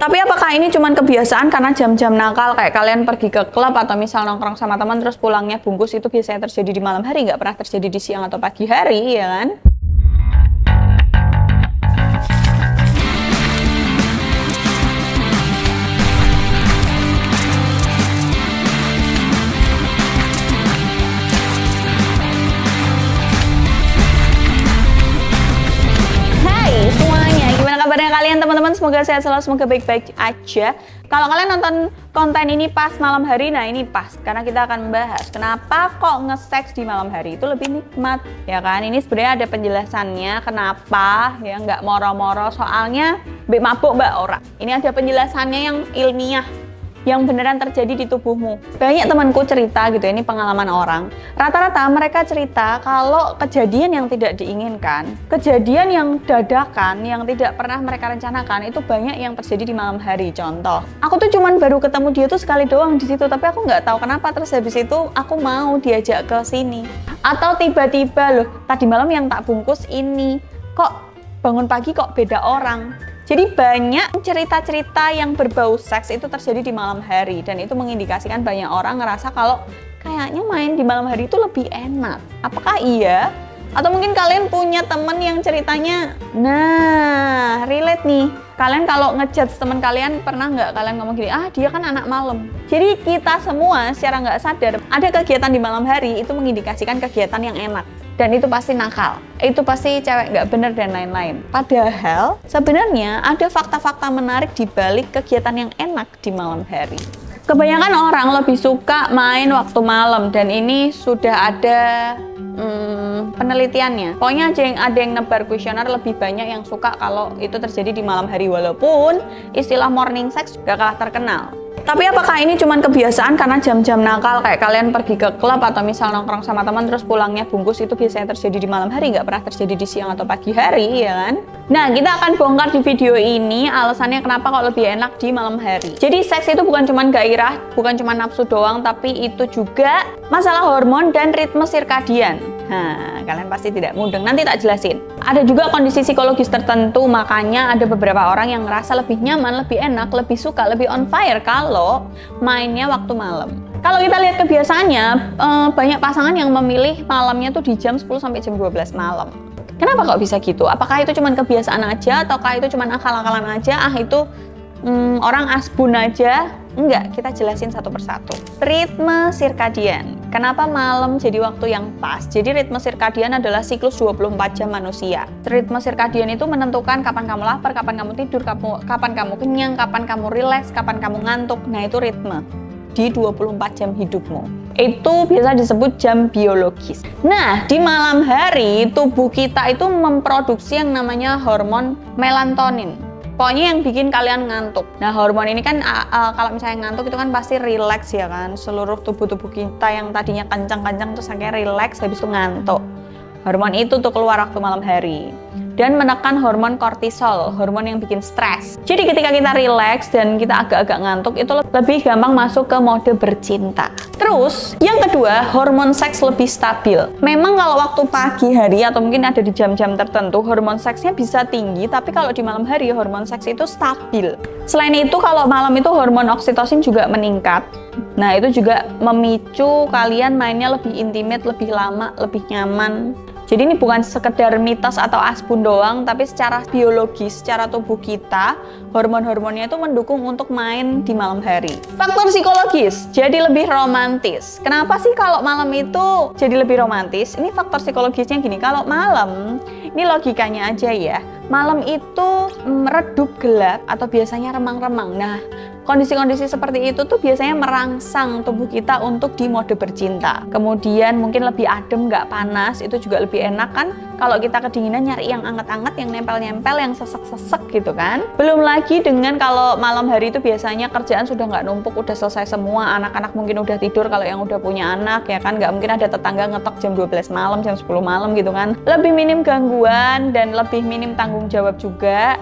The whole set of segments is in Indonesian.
Tapi apakah ini cuma kebiasaan karena jam-jam nakal kayak kalian pergi ke klub atau misal nongkrong sama teman terus pulangnya bungkus, itu biasanya terjadi di malam hari, nggak pernah terjadi di siang atau pagi hari, ya kan? Kabarnya kalian teman-teman, semoga sehat selalu, semoga baik-baik aja. Kalau kalian nonton konten ini pas malam hari, nah ini pas karena kita akan membahas kenapa kok nge-seks di malam hari itu lebih nikmat, ya kan? Ini sebenarnya ada penjelasannya kenapa, ya nggak moro-moro soalnya mbak mabuk mbak ora. Ini ada penjelasannya yang ilmiah, yang beneran terjadi di tubuhmu. Banyak temanku cerita gitu, ini pengalaman orang. Rata-rata mereka cerita kalau kejadian yang tidak diinginkan, kejadian yang dadakan, yang tidak pernah mereka rencanakan, itu banyak yang terjadi di malam hari. Contoh, aku tuh cuman baru ketemu dia tuh sekali doang di situ, tapi aku nggak tahu kenapa terus habis itu aku mau diajak ke sini. Atau tiba-tiba loh, tadi malam yang tak bungkus ini, kok bangun pagi kok beda orang. Jadi banyak cerita-cerita yang berbau seks itu terjadi di malam hari, dan itu mengindikasikan banyak orang ngerasa kalau kayaknya main di malam hari itu lebih enak. Apakah iya? Atau mungkin kalian punya temen yang ceritanya, nah relate nih. Kalian kalau ngejudge teman kalian, pernah nggak kalian ngomong gini, ah dia kan anak malam. Jadi kita semua secara nggak sadar ada kegiatan di malam hari itu mengindikasikan kegiatan yang enak. Dan itu pasti nakal, itu pasti cewek nggak bener dan lain-lain. Padahal sebenarnya ada fakta-fakta menarik di balik kegiatan yang enak di malam hari. Kebanyakan orang lebih suka main waktu malam, dan ini sudah ada penelitiannya. Pokoknya ada yang nebar kuesioner, lebih banyak yang suka kalau itu terjadi di malam hari, walaupun istilah morning sex gak kalah terkenal. Tapi apakah ini cuma kebiasaan karena jam-jam nakal kayak kalian pergi ke klub atau misal nongkrong sama teman terus pulangnya bungkus, itu biasanya terjadi di malam hari, nggak pernah terjadi di siang atau pagi hari, ya kan? Nah, kita akan bongkar di video ini alasannya kenapa kok lebih enak di malam hari. Jadi seks itu bukan cuma gairah, bukan cuma nafsu doang, tapi itu juga masalah hormon dan ritme sirkadian. Nah, kalian pasti tidak mudeng, nanti tak jelasin. Ada juga kondisi psikologis tertentu, makanya ada beberapa orang yang ngerasa lebih nyaman, lebih enak, lebih suka, lebih on fire kalau mainnya waktu malam. Kalau kita lihat kebiasaannya, banyak pasangan yang memilih malamnya tuh di jam 10 sampai jam 12 malam. Kenapa kok bisa gitu? Apakah itu cuma kebiasaan aja, ataukah itu cuma akal-akalan aja? Ah itu orang asbun aja? Enggak, kita jelasin satu persatu. Ritme sirkadian. Kenapa malam jadi waktu yang pas? Jadi ritme sirkadian adalah siklus 24 jam manusia. Ritme sirkadian itu menentukan kapan kamu lapar, kapan kamu tidur, kapan kamu kenyang, kapan kamu rileks, kapan kamu ngantuk. Nah, itu ritme di 24 jam hidupmu. Itu biasa disebut jam biologis. Nah, di malam hari tubuh kita itu memproduksi yang namanya hormon melatonin. Pokoknya yang bikin kalian ngantuk. Nah, hormon ini kan kalau misalnya ngantuk itu kan pasti rileks, ya kan? Seluruh tubuh kita yang tadinya kencang-kencang terus akhirnya rileks, habis itu ngantuk. Hormon itu tuh keluar waktu malam hari. Dan menekan hormon kortisol, hormon yang bikin stres. Jadi ketika kita rileks dan kita agak-agak ngantuk, itu lebih gampang masuk ke mode bercinta. Terus, yang kedua, hormon seks lebih stabil. Memang kalau waktu pagi hari atau mungkin ada di jam-jam tertentu, hormon seksnya bisa tinggi, tapi kalau di malam hari, hormon seks itu stabil. Selain itu, kalau malam itu hormon oksitosin juga meningkat. Nah, itu juga memicu kalian mainnya lebih intimate, lebih lama, lebih nyaman. Jadi ini bukan sekedar mitos atau asbun doang, tapi secara biologis, secara tubuh kita, hormon-hormonnya itu mendukung untuk main di malam hari. Faktor psikologis, jadi lebih romantis. Kenapa sih kalau malam itu jadi lebih romantis? Ini faktor psikologisnya gini, kalau malam, ini logikanya aja ya, malam itu redup gelap atau biasanya remang-remang. Nah, kondisi-kondisi seperti itu tuh biasanya merangsang tubuh kita untuk di mode bercinta. Kemudian mungkin lebih adem, nggak panas, itu juga lebih enak kan. Kalau kita kedinginan nyari yang anget-anget, yang nempel-nempel, yang sesek-sesek gitu kan. Belum lagi dengan kalau malam hari itu biasanya kerjaan sudah nggak numpuk, udah selesai semua, anak-anak mungkin udah tidur kalau yang udah punya anak, ya kan. Nggak mungkin ada tetangga ngetok jam 12 malam, jam 10 malam gitu kan. Lebih minim gangguan dan lebih minim tanggung jawab juga.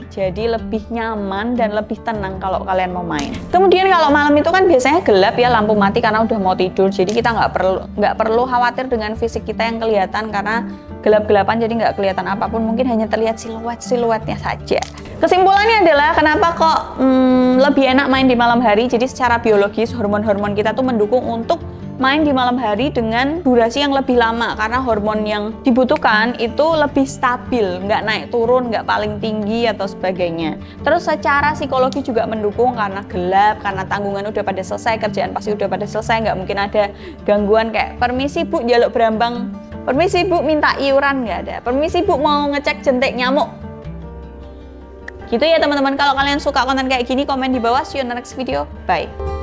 Jadi lebih nyaman dan lebih tenang kalau kalian mau main. Kemudian kalau malam itu kan biasanya gelap ya, lampu mati karena udah mau tidur. Jadi kita nggak perlu khawatir dengan fisik kita yang kelihatan karena gelap-gelapan jadi nggak kelihatan apapun, mungkin hanya terlihat siluetnya saja. Kesimpulannya adalah kenapa kok lebih enak main di malam hari. Jadi secara biologis hormon-hormon kita tuh mendukung untuk main di malam hari dengan durasi yang lebih lama, karena hormon yang dibutuhkan itu lebih stabil, nggak naik turun, nggak paling tinggi atau sebagainya. Terus secara psikologi juga mendukung karena gelap, karena tanggungan udah pada selesai, kerjaan pasti udah pada selesai, nggak mungkin ada gangguan kayak permisi bu jaluk berambang, permisi bu minta iuran, nggak ada, permisi bu mau ngecek jentik nyamuk. Gitu ya teman-teman. Kalau kalian suka konten kayak gini, komen di bawah. See you in the next video. Bye.